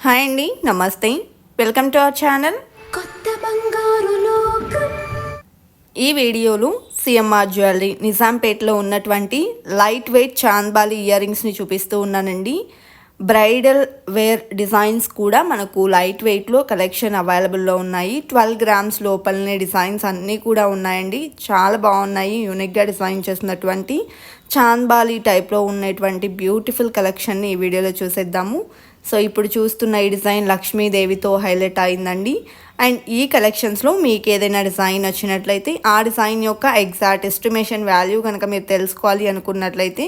Hi అండి, నమస్తే. Welcome to our channel. కొత్త బంగారు లోకం. ఈ వీడియోలో సిఎంఆర్ జ్యువెలరీ నిజాంపేట్లో ఉన్నటువంటి లైట్ వెయిట్ చాంద్బాలి ఇయర్ రింగ్స్ని చూపిస్తూ ఉన్నానండి. బ్రైడల్ వేర్ డిజైన్స్ కూడా మనకు లైట్ వెయిట్లో కలెక్షన్ అవైలబుల్లో ఉన్నాయి. 12 గ్రామ్స్ లోపలనే డిజైన్స్ అన్నీ కూడా ఉన్నాయండి. చాలా బాగున్నాయి. యూనిక్గా డిజైన్ చేసినటువంటి చాంద్బాలి టైప్లో ఉన్నటువంటి బ్యూటిఫుల్ కలెక్షన్ని ఈ వీడియోలో చూసేద్దాము. సో ఇప్పుడు చూస్తున్న ఈ డిజైన్ లక్ష్మీదేవితో హైలైట్ అయిందండి. అండ్ ఈ కలెక్షన్స్లో మీకు ఏదైనా డిజైన్ నచ్చినట్లయితే ఆ డిజైన్ యొక్క ఎగ్జాక్ట్ ఎస్టిమేషన్ వాల్యూ కనుక మీరు తెలుసుకోవాలి అనుకున్నట్లయితే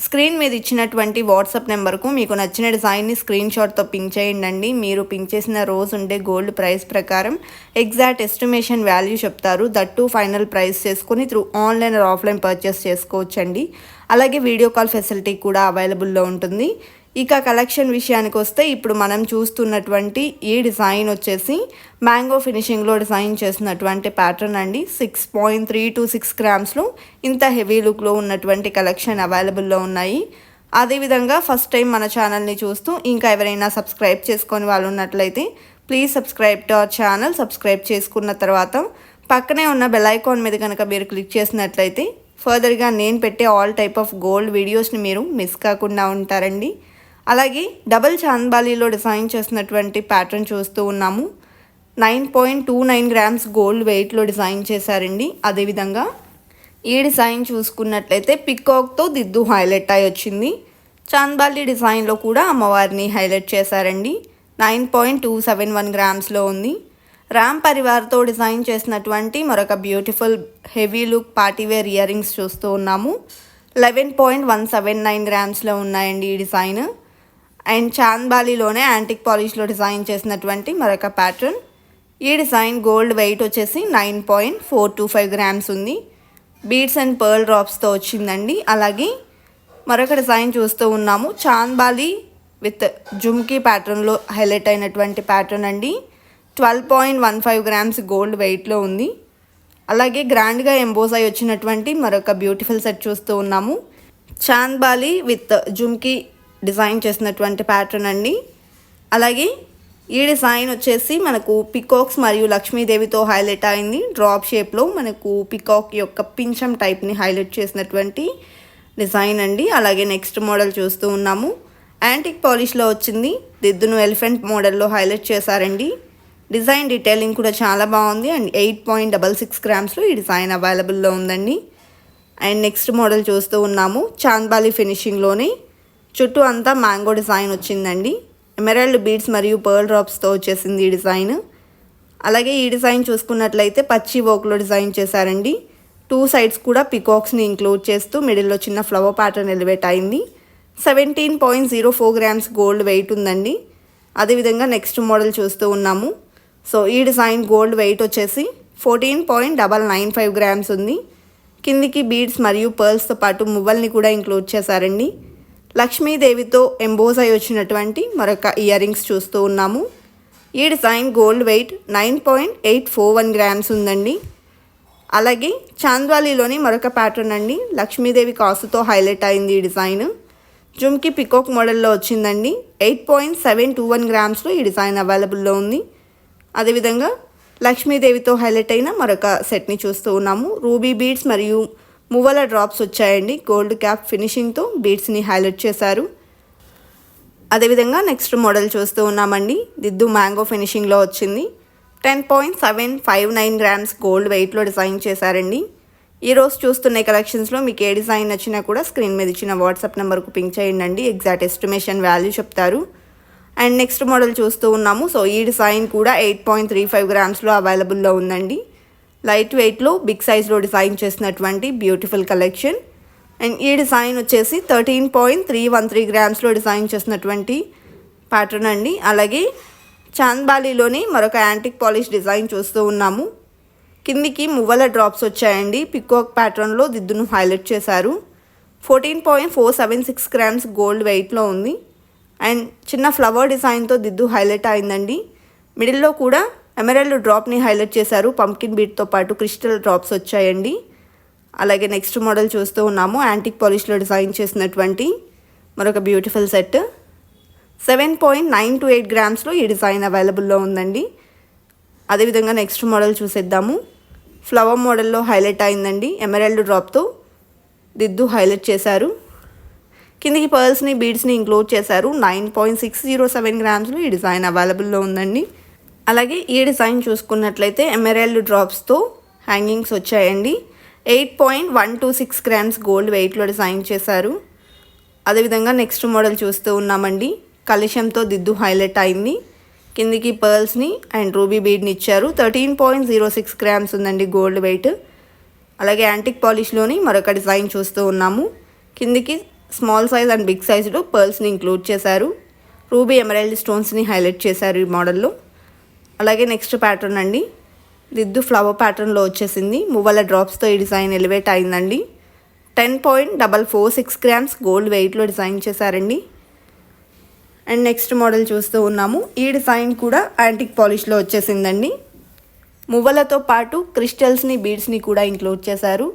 స్క్రీన్ మీద ఇచ్చినటువంటి వాట్సాప్ నెంబర్కు మీకు నచ్చిన డిజైన్ని స్క్రీన్ షాట్తో పింక్ చేయండి. మీరు పింక్ చేసిన రోజు ఉండే గోల్డ్ ప్రైస్ ప్రకారం ఎగ్జాక్ట్ ఎస్టిమేషన్ వాల్యూ చెప్తారు. దట్టు ఫైనల్ ప్రైస్ చేసుకుని through online or offline purchase చేసుకోవచ్చండి. అలాగే వీడియో కాల్ ఫెసిలిటీ కూడా అవైలబుల్లో ఉంటుంది. ఇక కలెక్షన్ విషయానికి వస్తే ఇప్పుడు మనం చూస్తున్నటువంటి ఈ డిజైన్ వచ్చేసి మ్యాంగో ఫినిషింగ్లో డిజైన్ చేసినటువంటి ప్యాటర్న్ అండి. 6.326 గ్రామ్స్లో ఇంత హెవీ లుక్లో ఉన్నటువంటి కలెక్షన్ అవైలబుల్లో ఉన్నాయి. అదేవిధంగా ఫస్ట్ టైం మన ఛానల్ని చూస్తూ ఇంకా ఎవరైనా సబ్స్క్రైబ్ చేసుకొని వాళ్ళు ఉన్నట్లయితే please subscribe to our channel. Subscribe చేసుకున్న తర్వాత పక్కనే ఉన్న బెల్ ఐకాన్ మీద కనుక మీరు క్లిక్ చేసినట్లయితే ఫర్దర్గా నేను పెట్టే ఆల్ టైప్ ఆఫ్ గోల్డ్ వీడియోస్ని మీరు మిస్ కాకుండా ఉంటారండి. అలాగే డబల్ చాంద్బాలీలో డిజైన్ చేసినటువంటి ప్యాటర్న్ చూస్తూ ఉన్నాము. 9.29 గ్రామ్స్ గోల్డ్ వెయిట్లో డిజైన్ చేశారండి. అదేవిధంగా ఈ డిజైన్ చూసుకున్నట్లయితే పికాక్తో దిద్దు హైలైట్ అయి వచ్చింది. చాంద్బాలీ డిజైన్లో కూడా అమ్మవారిని హైలైట్ చేశారండి. 9.271 గ్రామ్స్లో ఉంది. రామ్ పరివార్తో డిజైన్ చేసినటువంటి మరొక beautiful heavy look party wear ear rings చూస్తూ ఉన్నాము. 11.179 గ్రామ్స్లో ఉన్నాయండి ఈ డిజైన్. అండ్ చాంద్బాలీలోనే యాంటిక్ పాలిష్లో డిజైన్ చేసినటువంటి మరొక ప్యాటర్న్. ఈ డిజైన్ గోల్డ్ వెయిట్ వచ్చేసి 9.425 గ్రామ్స్ ఉంది. బీడ్స్ అండ్ పర్ల్ డ్రాప్స్తో వచ్చిందండి. అలాగే మరొక డిజైన్ చూస్తూ ఉన్నాము. చాంద్బాలీ విత్ జుమ్కీ ప్యాటర్న్లో హైలైట్ అయినటువంటి ప్యాటర్న్ అండి. 12.15 గ్రామ్స్ గోల్డ్ వెయిట్లో ఉంది. అలాగే గ్రాండ్గా ఎంబోస్ అయి వచ్చినటువంటి మరొక బ్యూటిఫుల్ సెట్ చూస్తూ ఉన్నాము. చాంద్బాలీ విత్ జుమ్కీ డిజైన్ చేసినటువంటి ప్యాటర్న్ అండి. అలాగే ఈ డిజైన్ వచ్చేసి మనకు పికాక్స్ మరియు లక్ష్మీదేవితో హైలైట్ అయింది. డ్రాప్ షేప్లో మనకు పికాక్ యొక్క పింఛం టైప్ని హైలైట్ చేసినటువంటి డిజైన్ అండి. అలాగే నెక్స్ట్ మోడల్ చూస్తూ ఉన్నాము. యాంటిక్ పాలిష్లో వచ్చింది. దిద్దును ఎలిఫెంట్ మోడల్లో హైలైట్ చేశారండి. డిజైన్ డీటెయిలింగ్ కూడా చాలా బాగుంది. అండ్ 8.66 గ్రామ్స్లో ఈ డిజైన్ అవైలబుల్లో ఉందండి. అండ్ నెక్స్ట్ మోడల్ చూస్తూ ఉన్నాము. చాంద్బాలీ ఫినిషింగ్లోనే చుట్టూ అంతా మ్యాంగో డిజైన్ వచ్చిందండి. ఎమరాల్డ్ బీడ్స్ మరియు పర్ల్ డ్రాప్స్తో వచ్చేసింది ఈ డిజైన్. అలాగే ఈ డిజైన్ చూసుకున్నట్లయితే పచ్చి వర్క్లో డిజైన్ చేశారండి. 2 సైడ్స్ కూడా పికాక్స్ని ఇంక్లూడ్ చేస్తూ మిడిల్లో చిన్న ఫ్లవర్ ప్యాటర్న్ ఎలివేట్ అయింది. 17.04 గ్రామ్స్ గోల్డ్ వెయిట్ ఉందండి. అదేవిధంగా నెక్స్ట్ మోడల్ చూస్తూ ఉన్నాము. సో ఈ డిజైన్ గోల్డ్ వెయిట్ వచ్చేసి 14.995 గ్రామ్స్ ఉంది. కిందికి బీడ్స్ మరియు పర్ల్స్తో పాటు మువ్వల్ని కూడా ఇంక్లూడ్ చేశారండి. లక్ష్మీదేవితో ఎంబోస్ అయి వచ్చినటువంటి మరొక ఇయర్ రింగ్స్ చూస్తూ ఉన్నాము. ఈ డిజైన్ గోల్డ్ వెయిట్ 9.841 గ్రామ్స్ ఉందండి. అలాగే చాంద్వాలీలోని మరొక ప్యాటర్న్ అండి. లక్ష్మీదేవి కాసుతో హైలైట్ అయింది ఈ డిజైన్. జుమ్కి పికాక్ మోడల్లో వచ్చిందండి. 8.721 గ్రామ్స్లో ఈ డిజైన్ అవైలబుల్లో ఉంది. అదేవిధంగా లక్ష్మీదేవితో హైలైట్ అయిన మరొక సెట్ని చూస్తూ ఉన్నాము. రూబీ బీడ్స్ మరియు మువ్వల డ్రాప్స్ వచ్చాయండి. గోల్డ్ క్యాప్ ఫినిషింగ్తో బీడ్స్ని హైలైట్ చేశారు. అదేవిధంగా నెక్స్ట్ మోడల్ చూస్తూ ఉన్నామండి. దిద్దు మ్యాంగో ఫినిషింగ్లో వచ్చింది. 10.759 గ్రామ్స్ గోల్డ్ వెయిట్లో డిజైన్ చేశారండి. ఈరోజు చూస్తున్న కలెక్షన్స్లో మీకు ఏ డిజైన్ నచ్చినా కూడా స్క్రీన్ మీద ఇచ్చిన వాట్సాప్ నెంబర్కు పింక్ చేయండి. ఎగ్జాక్ట్ ఎస్టిమేషన్ వాల్యూ చెప్తారు. అండ్ నెక్స్ట్ మోడల్ చూస్తూ ఉన్నాము. సో ఈ డిజైన్ కూడా 8.35 గ్రామ్స్లో అవైలబుల్లో ఉందండి. లైట్ వెయిట్లో బిగ్ సైజ్లో డిజైన్ చేసినటువంటి బ్యూటిఫుల్ కలెక్షన్. అండ్ ఈ డిజైన్ వచ్చేసి 13.313 గ్రామ్స్లో డిజైన్ చేసినటువంటి ప్యాటర్న్ అండి. అలాగే చాంద్బాలీలోని మరొక యాంటిక్ పాలిష్ డిజైన్ చూస్తూ ఉన్నాము. కిందికి మువ్వల డ్రాప్స్ వచ్చాయండి. పికాక్ ప్యాటర్న్లో దిద్దును హైలైట్ చేశారు. 14.476 గ్రామ్స్ గోల్డ్ వెయిట్లో ఉంది. అండ్ చిన్న ఫ్లవర్ డిజైన్తో దిద్దు హైలైట్ అయిందండి. మిడిల్లో కూడా ఎమరాల్డ్ డ్రాప్ని హైలైట్ చేశారు. పంకిన్ బీట్తో పాటు క్రిస్టల్ డ్రాప్స్ వచ్చాయండి. అలాగే నెక్స్ట్ మోడల్ చూస్తూ ఉన్నాము. యాంటిక్ పాలిష్లో డిజైన్ చేసినటువంటి మరొక బ్యూటిఫుల్ సెట్. 7.928 గ్రామ్స్లో ఈ డిజైన్ అవైలబుల్లో ఉందండి. అదేవిధంగా నెక్స్ట్ మోడల్ చూసేద్దాము. ఫ్లవర్ మోడల్లో హైలైట్ అయిందండి. ఎమరాల్డ్ డ్రాప్తో దిద్దు హైలైట్ చేశారు. కిందికి పర్ల్స్ని బీడ్స్ని ఇంక్లూడ్ చేశారు. 9.607 గ్రామ్స్లో ఈ డిజైన్ అవైలబుల్లో ఉందండి. అలాగే ఈ డిజైన్ చూసుకున్నట్లయితే ఎమరాల్డ్ డ్రాప్స్తో హ్యాంగింగ్స్ వచ్చాయండి. 8.126 గ్రామ్స్ గోల్డ్ వెయిట్లో డిజైన్ చేశారు. అదేవిధంగా నెక్స్ట్ మోడల్ చూస్తూ ఉన్నామండి. కలశంతో దిద్దు హైలైట్ అయింది. కిందికి పర్ల్స్ని అండ్ రూబీ బీడ్ని ఇచ్చారు. 13.06 గ్రామ్స్ ఉందండి గోల్డ్ వెయిట్. అలాగే యాంటిక్ పాలిష్లోని మరొక డిజైన్ చూస్తూ ఉన్నాము. కిందికి స్మాల్ సైజ్ అండ్ బిగ్ సైజులో పర్ల్స్ని ఇంక్లూడ్ చేశారు. రూబీ ఎమరాల్డ్ స్టోన్స్ని హైలైట్ చేశారు ఈ మోడల్లో. అలాగే నెక్స్ట్ ప్యాటర్న్ అండి. దిద్దు ఫ్లవర్ ప్యాటర్న్లో వచ్చేసింది. మువ్వల డ్రాప్స్తో ఈ డిజైన్ ఎలివేట్ అయిందండి. 10.446 గ్రామ్స్ గోల్డ్ వెయిట్లో డిజైన్ చేశారండి. అండ్ నెక్స్ట్ మోడల్ చూస్తూ ఉన్నాము. ఈ డిజైన్ కూడా యాంటిక్ పాలిష్లో వచ్చేసిందండి. మువ్వలతో పాటు క్రిస్టల్స్ని బీడ్స్ని కూడా ఇంక్లూడ్ చేశారు.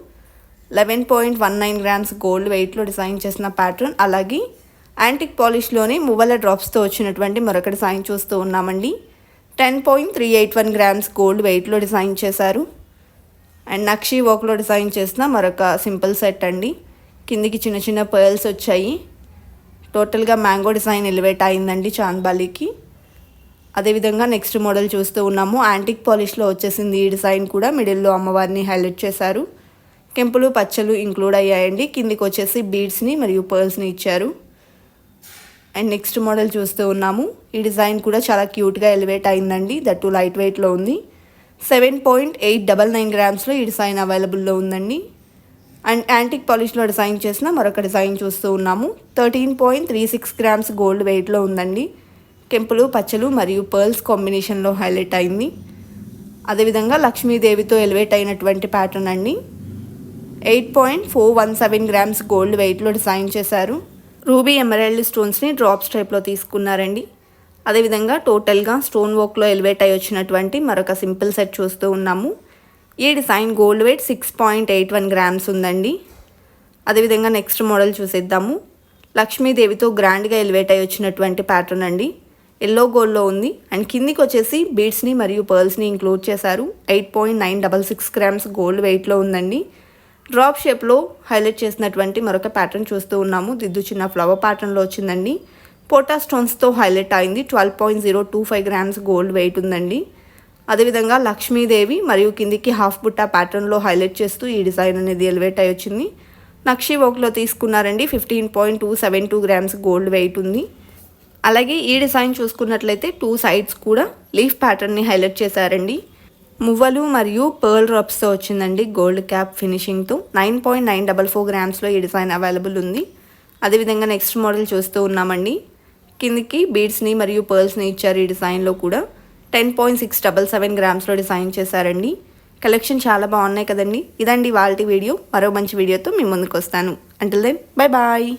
11.19 గ్రామ్స్ గోల్డ్ వెయిట్లో డిజైన్ చేసిన ప్యాటర్న్. అలాగే యాంటిక్ పాలిష్లోనే మువ్వల డ్రాప్స్తో వచ్చినటువంటి మరొక డిజైన్ చూస్తూ ఉన్నామండి. 10.381 గ్రామ్స్ గోల్డ్ వెయిట్లో డిజైన్ చేశారు. అండ్ నక్షీ వర్క్లో డిజైన్ చేసిన మరొక సింపుల్ సెట్ అండి. కిందికి చిన్న చిన్న పర్ల్స్ వచ్చాయి. టోటల్గా మ్యాంగో డిజైన్ ఎలివేట్ అయిందండి చాంద్బాలికి. అదేవిధంగా నెక్స్ట్ మోడల్ చూస్తూ ఉన్నాము. యాంటిక్ పాలిష్లో వచ్చేసింది ఈ డిజైన్ కూడా. మిడిల్లో అమ్మవారిని హైలైట్ చేశారు. కెంపులు పచ్చలు ఇంక్లూడ్ అయ్యాయండి. కిందికి వచ్చేసి బీడ్స్ని మరియు పర్ల్స్ని ఇచ్చారు. అండ్ నెక్స్ట్ మోడల్ చూస్తూ ఉన్నాము. ఈ డిజైన్ కూడా చాలా క్యూట్గా ఎలివేట్ అయిందండి. దట్టు లైట్ వెయిట్లో ఉంది. 7.899 గ్రామ్స్లో ఈ డిజైన్ అవైలబుల్లో ఉందండి. అండ్ యాంటిక్ పాలిష్లో డిజైన్ చేసిన మరొక డిజైన్ చూస్తూ ఉన్నాము. 13.36 గ్రామ్స్ గోల్డ్ వెయిట్లో ఉందండి. కెంపులు పచ్చలు మరియు పర్ల్స్ కాంబినేషన్లో హైలైట్ అయింది. అదేవిధంగా లక్ష్మీదేవితో ఎలివేట్ అయినటువంటి ప్యాటర్న్ అండి. 8.417 గ్రామ్స్ గోల్డ్ వెయిట్లో డిజైన్ చేశారు. రూబీ ఎమరాల్డ్ స్టోన్స్ని డ్రాప్స్ టైప్లో తీసుకున్నారండి. అదేవిధంగా టోటల్గా స్టోన్ వర్క్లో ఎలివేట్ అయి వచ్చినటువంటి మరొక సింపుల్ సెట్ చూస్తూ ఉన్నాము. ఈ డిజైన్ గోల్డ్ వెయిట్ 6.81 గ్రామ్స్ ఉందండి. అదేవిధంగా నెక్స్ట్ మోడల్ చూసేద్దాము. లక్ష్మీదేవితో గ్రాండ్గా ఎలివేట్ అయి వచ్చినటువంటి ప్యాటర్న్ అండి. ఎల్లో గోల్డ్లో ఉంది. అండ్ కిందికి వచ్చేసి బీడ్స్ని మరియు పర్ల్స్ని ఇంక్లూడ్ చేశారు. 8.966 గ్రామ్స్ గోల్డ్ వెయిట్లో ఉందండి. డ్రాప్ షేప్లో హైలైట్ చేసినటువంటి మరొక ప్యాటర్న్ చూస్తూ ఉన్నాము. దిద్దు చిన్న ఫ్లవర్ ప్యాటర్న్లో వచ్చిందండి. పోటా స్టోన్స్తో హైలైట్ అయింది. 12.025 గ్రామ్స్ గోల్డ్ వెయిట్ ఉందండి. అదేవిధంగా లక్ష్మీదేవి మరియు కిందికి హాఫ్ బుట్టా ప్యాటర్న్లో హైలైట్ చేస్తూ ఈ డిజైన్ అనేది ఎలివేట్ అయి వచ్చింది. నక్షీ వర్క్లో తీసుకున్నారండి. 15.272 గ్రామ్స్ గోల్డ్ వెయిట్ ఉంది. అలాగే ఈ డిజైన్ చూసుకున్నట్లయితే 2 సైడ్స్ కూడా లీఫ్ ప్యాటర్న్ని హైలైట్ చేశారండి. మువ్వలు మరియు పర్ల్ డ్రాప్స్తో వచ్చిందండి. గోల్డ్ క్యాప్ ఫినిషింగ్తో 9.944 గ్రామ్స్లో ఈ డిజైన్ అవైలబుల్ ఉంది. అదేవిధంగా నెక్స్ట్ మోడల్ చూస్తూ ఉన్నామండి. కిందికి బీడ్స్ని మరియు పర్ల్స్ని ఇచ్చారు. ఈ డిజైన్లో కూడా 10.677 గ్రామ్స్లో డిజైన్ చేశారండి. కలెక్షన్ చాలా బాగున్నాయి కదండి. ఇదండి వాళ్ళ వీడియో. మరో మంచి వీడియోతో మీ ముందుకు వస్తాను. Until then bye bye.